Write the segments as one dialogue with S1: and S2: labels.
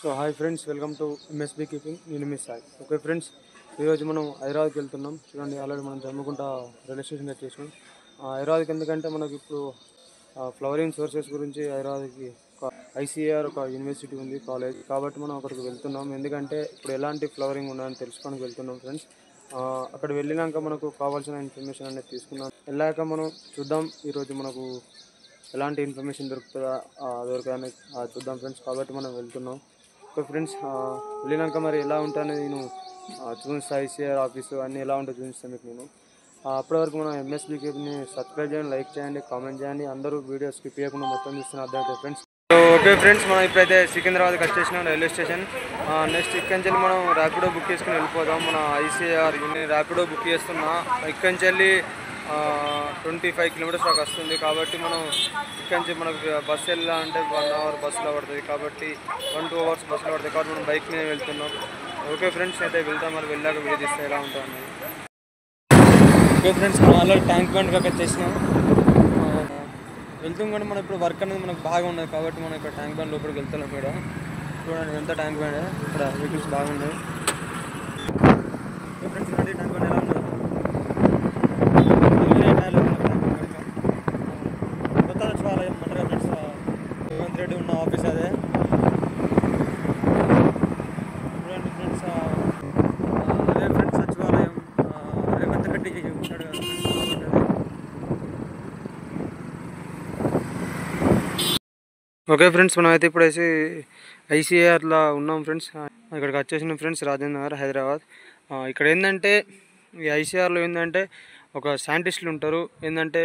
S1: So hi friends, welcome to MSB keeping. నేను miss Sai. Okay friends, ఈరోజు మనం హైదరాబాద్కి వెళ్తున్నాం. చూడండి, ఆల్రెడీ మనం జమ్ముకుంటా రైల్వే స్టేషన్ వచ్చేసాం. హైదరాబాద్కి ఎందుకంటే మనకి ఇప్పుడు ఫ్లవరింగ్ సోర్సెస్ గురించి హైదరాబాద్కి ఒక ఐసీఏఆర్ ఒక యూనివర్సిటీ ఉంది, కాలేజ్. కాబట్టి మనం అక్కడికి వెళ్తున్నాం. ఎందుకంటే ఇప్పుడు ఎలాంటి ఫ్లవరింగ్ ఉందని తెలుసుకోవడానికి వెళ్తున్నాం ఫ్రెండ్స్. అక్కడ వెళ్ళినాక మనకు కావాల్సిన ఇన్ఫర్మేషన్ అనేది తీసుకున్నాం. వెళ్ళాక మనం చూద్దాం ఈరోజు మనకు ఎలాంటి ఇన్ఫర్మేషన్ దొరుకుతుందా దొరకదని చూద్దాం ఫ్రెండ్స్. కాబట్టి మనం వెళ్తున్నాం. ఓకే ఫ్రెండ్స్, వెళ్ళినాక మరి ఎలా ఉంటానో నేను చూపిస్తా. ఐసీఆర్ ఆఫీసు అన్నీ ఎలా ఉంటుందో చూపిస్తాను మీకు నేను. అప్పటి వరకు మనం ఎంఎస్బీకేని సబ్స్క్రైబ్ చేయండి, లైక్ చేయండి, కామెంట్ చేయండి. అందరూ వీడియో స్కిప్ చేయకుండా మొత్తం చూస్తున్న అర్థమవుతుంది ఫ్రెండ్స్. ఓకే ఫ్రెండ్స్, మనం ఇప్పుడైతే సికింద్రాబాద్కి వచ్చేసినాం, రైల్వే స్టేషన్. నెక్స్ట్ ఇక్కడి నుంచి మనం ర్యాపిడో బుక్ చేసుకుని వెళ్ళిపోదాం. మన ఐసీఆర్ ర్యాపిడో బుక్ చేస్తున్నా. ఇక్కడి నుంచి వెళ్ళి 25 కిలోమీటర్స్ దాకా వస్తుంది. కాబట్టి మనం ఇక్కడి నుంచి మనకు బస్సు వెళ్ళాలంటే 1 అవర్ బస్సులో పడుతుంది. కాబట్టి 1-2 అవర్స్ బస్సులో పడుతుంది. కాబట్టి మనం బైక్ మీద వెళ్తున్నాం. ఓకే ఫ్రెండ్స్, అయితే వెళ్తాం. మరి వెళ్ళాక వీడియో తీస్తే ఎలా ఉంటుంది. ఓకే ఫ్రెండ్స్, మనం ఆల్రెడీ ట్యాంక్ బండ్ కాక వచ్చేసినాం. వెళ్తాం కానీ మనం ఇప్పుడు వర్క్ అనేది మనకు బాగా ఉన్నది. కాబట్టి మనం ఇక్కడ ట్యాంక్ బండ్ లోపలికి వెళ్తున్నాం. ఇక్కడ చూడండి ఎంత ట్యాంక్ బండ్, ఇక్కడ వెహికల్స్ బాగున్నాయి. ఓకే ఫ్రెండ్స్, రండి ట్యాంక్ బండ్ ఎలా ఉన్నది. కొత్త సచివాలయం అంటారు ఫ్రెండ్స్, రేవంత్ రెడ్డి ఉన్న ఆఫీస్ అదే. చూడండి ఫ్రెండ్స్, అదే ఫ్రెండ్స్ సచివాలయం రేవంత్ రెడ్డి ఉంటాడు కదా. ఓకే ఫ్రెండ్స్, మనం అయితే ఇప్పుడైతే ఐసీఆర్లో ఉన్నాం ఫ్రెండ్స్. ఇక్కడికి వచ్చేసినాం ఫ్రెండ్స్, రాజేంద్ర నగర్, హైదరాబాద్. ఇక్కడ ఏంటంటే ఈ ఐసీఆర్లో ఏంటంటే ఒక సైంటిస్టులు ఉంటారు. ఏంటంటే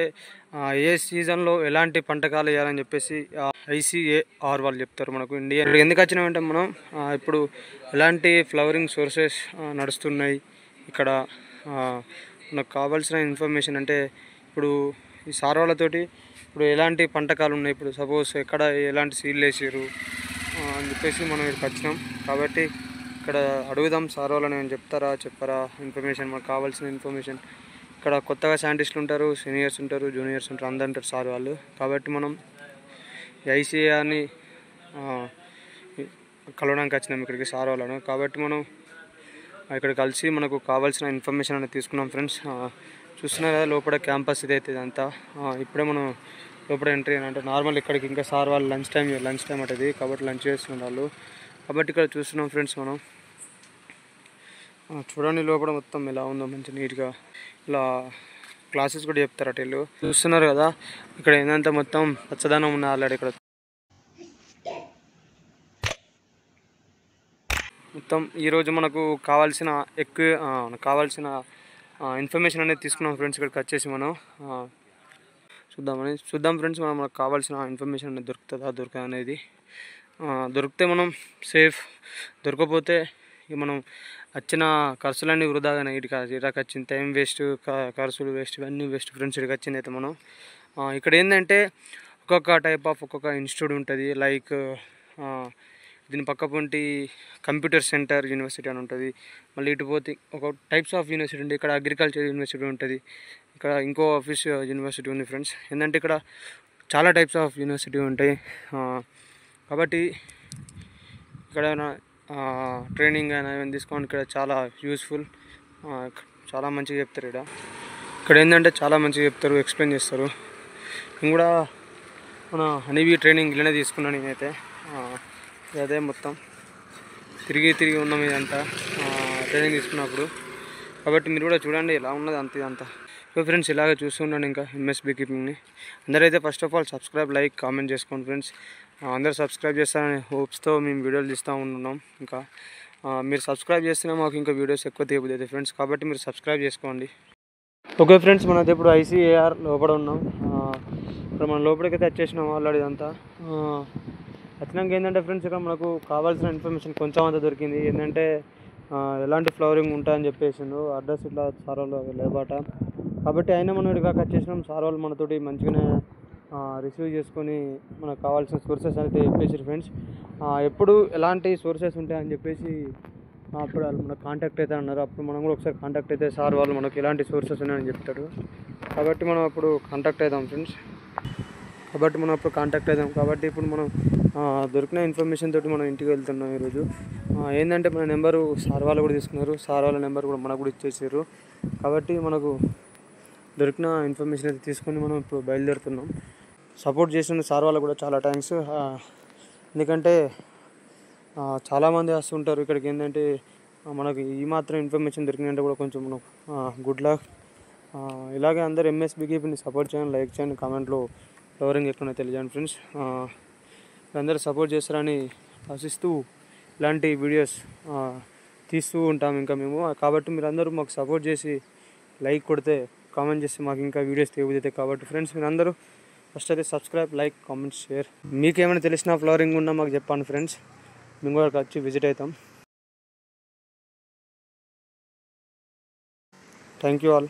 S1: ఏ సీజన్లో ఎలాంటి పంటకాలు వేయాలని చెప్పేసి ఐసీఏఆర్ వాళ్ళు చెప్తారు మనకు. ఇండియా ఇక్కడ ఎందుకు వచ్చినామంటే మనం ఇప్పుడు ఎలాంటి ఫ్లవరింగ్ సోర్సెస్ నడుస్తున్నాయి ఇక్కడ, మనకు కావాల్సిన ఇన్ఫర్మేషన్. అంటే ఇప్పుడు ఈ సార్ వాళ్ళతోటి ఇప్పుడు ఎలాంటి పంటకాలు ఉన్నాయి, ఇప్పుడు సపోజ్ ఎక్కడ ఎలాంటి సీడ్లు వేసారు అని చెప్పేసి మనం ఇక్కడికి వచ్చినాం. కాబట్టి ఇక్కడ అడుగుదాం సార్ వాళ్ళని, ఏమైనా చెప్పారా ఇన్ఫర్మేషన్, మనకు కావాల్సిన ఇన్ఫర్మేషన్. ఇక్కడ కొత్తగా సైంటిస్టులు ఉంటారు, సీనియర్స్ ఉంటారు, జూనియర్స్ ఉంటారు, అందరు ఉంటారు సార్ వాళ్ళు. కాబట్టి మనం ఐసీఏఆర్ని కలవడానికి వచ్చినాం ఇక్కడికి సార్ వాళ్ళను. కాబట్టి మనం ఇక్కడ కలిసి మనకు కావాల్సిన ఇన్ఫర్మేషన్ అనేది తీసుకున్నాం ఫ్రెండ్స్. చూస్తున్నారు కదా లోపల క్యాంపస్ ఇదైతే ఇదంతా. ఇప్పుడే మనం లోపల ఎంట్రీ అని అంటే నార్మల్ ఇక్కడికి ఇంకా సార్ వాళ్ళు లంచ్ టైం అంటది. కాబట్టి లంచ్ చేస్తున్నారు వాళ్ళు. కాబట్టి ఇక్కడ చూస్తున్నాం ఫ్రెండ్స్ మనం. చూడండి లోపల మొత్తం ఎలా ఉందో, మంచి నీట్గా ఇలా క్లాసెస్ కూడా చెప్తారు అటు వీళ్ళు. చూస్తున్నారు కదా ఇక్కడ ఏంటంటే మొత్తం పచ్చదనం ఉన్న ఆల్రెడీ ఇక్కడ మొత్తం. ఈరోజు మనకు కావాల్సిన కావాల్సిన ఇన్ఫర్మేషన్ అనేది తీసుకున్నాం ఫ్రెండ్స్. ఇక్కడికి వచ్చేసి మనం చూద్దాం ఫ్రెండ్స్, మనకు కావాల్సిన ఇన్ఫర్మేషన్ అనేది దొరకదా అనేది. దొరికితే మనం సేఫ్, దొరకపోతే మనం వచ్చిన ఖర్చులన్నీ వృధాగానే. ఇటుకి వచ్చిన టైం వేస్ట్, ఖర్చులు వేస్ట్, ఇవన్నీ వేస్ట్ ఫ్రెండ్స్. ఇక్కడికి వచ్చింది అయితే మనం ఇక్కడ ఏంటంటే ఒక్కొక్క టైప్ ఆఫ్ ఒక్కొక్క ఇన్స్టిట్యూట్ ఉంటుంది. లైక్ దీని పక్క పొంటి కంప్యూటర్ సెంటర్ యూనివర్సిటీ అని ఉంటుంది. మళ్ళీ ఇటు పోతే ఒక టైప్స్ ఆఫ్ యూనివర్సిటీ ఉంటుంది. ఇక్కడ అగ్రికల్చర్ యూనివర్సిటీ ఉంటుంది. ఇక్కడ ఇంకో ఆఫీస్ యూనివర్సిటీ ఉంది ఫ్రెండ్స్. ఏంటంటే ఇక్కడ చాలా టైప్స్ ఆఫ్ యూనివర్సిటీ ఉంటాయి. కాబట్టి ఇక్కడ ట్రైనింగ్ అయినా ఏమైనా తీసుకోవడానికి ఇక్కడ చాలా యూస్ఫుల్, చాలా మంచిగా చెప్తారు. ఇక్కడ ఏంటంటే చాలా మంచిగా చెప్తారు, ఎక్స్ప్లెయిన్ చేస్తారు. నేను కూడా మన హనీబీ ట్రైనింగ్ ఇలానే తీసుకున్నాను నేనైతే. అదే మొత్తం తిరిగి ఉన్నాం ఇదంతా ట్రైనింగ్ తీసుకున్నప్పుడు. కాబట్టి మీరు కూడా చూడండి ఎలా ఉన్నది ఇదంతా. సో ఫ్రెండ్స్, ఇలాగే చూస్తుండండి ఇంకా ఎంఎస్బీ కీపింగ్ని. అందరైతే first of all subscribe, like, comment చేసుకోండి ఫ్రెండ్స్. అందరూ సబ్స్క్రైబ్ చేస్తారని హోప్స్తో మేము వీడియోలు తీస్తూ ఉంటున్నాం. ఇంకా మీరు సబ్స్క్రైబ్ చేస్తేనే మాకు ఇంకా వీడియోస్ ఎక్కువ తీయబోతుంది ఫ్రెండ్స్. కాబట్టి మీరు సబ్స్క్రైబ్ చేసుకోండి. ఓకే ఫ్రెండ్స్, మనైతే ఇప్పుడు ఐసీఏఆర్ లోపల ఉన్నాం. ఇప్పుడు మనం లోపలికైతే వచ్చేసినాం ఆల్రెడీ ఇదంతా. వచ్చినాక ఏంటంటే ఫ్రెండ్స్, ఇక్కడ మనకు కావాల్సిన ఇన్ఫర్మేషన్ కొంచెం అంతా దొరికింది. ఏంటంటే ఎలాంటి ఫ్లవరింగ్ ఉంటాయని చెప్పేసిండు. అడ్రస్ ఇట్లా సార్ వాళ్ళు లేబాట. కాబట్టి అయినా మనం ఇక్కడికి వచ్చేసినాం. సార్ వాళ్ళు మనతోటి మంచిగానే రిసీవ్ చేసుకొని మనకు కావాల్సిన సోర్సెస్ అయితే చెప్పేసి ఫ్రెండ్స్. ఎప్పుడు ఎలాంటి సోర్సెస్ ఉంటాయని చెప్పేసి అప్పుడు వాళ్ళు మనకు కాంటాక్ట్ అయితే అన్నారు. అప్పుడు మనం కూడా ఒకసారి కాంటాక్ట్ అయితే సార్ వాళ్ళు మనకు ఎలాంటి సోర్సెస్ ఉన్నాయని చెప్తాడు. కాబట్టి మనం అప్పుడు కాంటాక్ట్ అవుదాం ఫ్రెండ్స్. కాబట్టి ఇప్పుడు మనం దొరికిన ఇన్ఫర్మేషన్ తోటి మనం ఇంటికి వెళ్తున్నాం ఈరోజు. ఏంటంటే మన నెంబరు సార్ వాళ్ళు కూడా తీసుకున్నారు, సార్ వాళ్ళ నెంబర్ కూడా మనకు కూడా ఇచ్చేసారు. కాబట్టి మనకు దొరికిన ఇన్ఫర్మేషన్ అయితే తీసుకొని మనం ఇప్పుడు బయలుదేరుతున్నాం. సపోర్ట్ చేసిన సార్ వాళ్ళకు కూడా చాలా థ్యాంక్స్. ఎందుకంటే చాలామంది వస్తుంటారు ఇక్కడికి. ఏంటంటే మనకు ఈ మాత్రం ఇన్ఫర్మేషన్ దొరికిందంటే కూడా కొంచెం మనం గుడ్ లక్. ఇలాగే అందరు ఎంఎస్బీకేపీని సపోర్ట్ చేయండి, లైక్ చేయండి, కామెంట్లో ఫ్లవరింగ్ ఎక్కువ తెలియజేయండి ఫ్రెండ్స్. అందరూ సపోర్ట్ చేస్తారని ఆశిస్తూ ఇలాంటి వీడియోస్ తీస్తూ ఉంటాం ఇంకా మేము. కాబట్టి మీరు అందరూ మాకు సపోర్ట్ చేసి లైక్ కొడితే, కామెంట్ చేస్తే మాకు ఇంకా వీడియోస్ తీయబోతాయి. కాబట్టి ఫ్రెండ్స్ మీరు అందరూ ఫస్ట్ అయితే సబ్స్క్రైబ్, లైక్, కామెంట్, షేర్. మీకు ఏమైనా తెలిసిన ఫ్లవరింగ్ ఉన్నా మాకు చెప్పండి ఫ్రెండ్స్, మేము కూడా వచ్చి విజిట్ అవుతాం. Thank you all.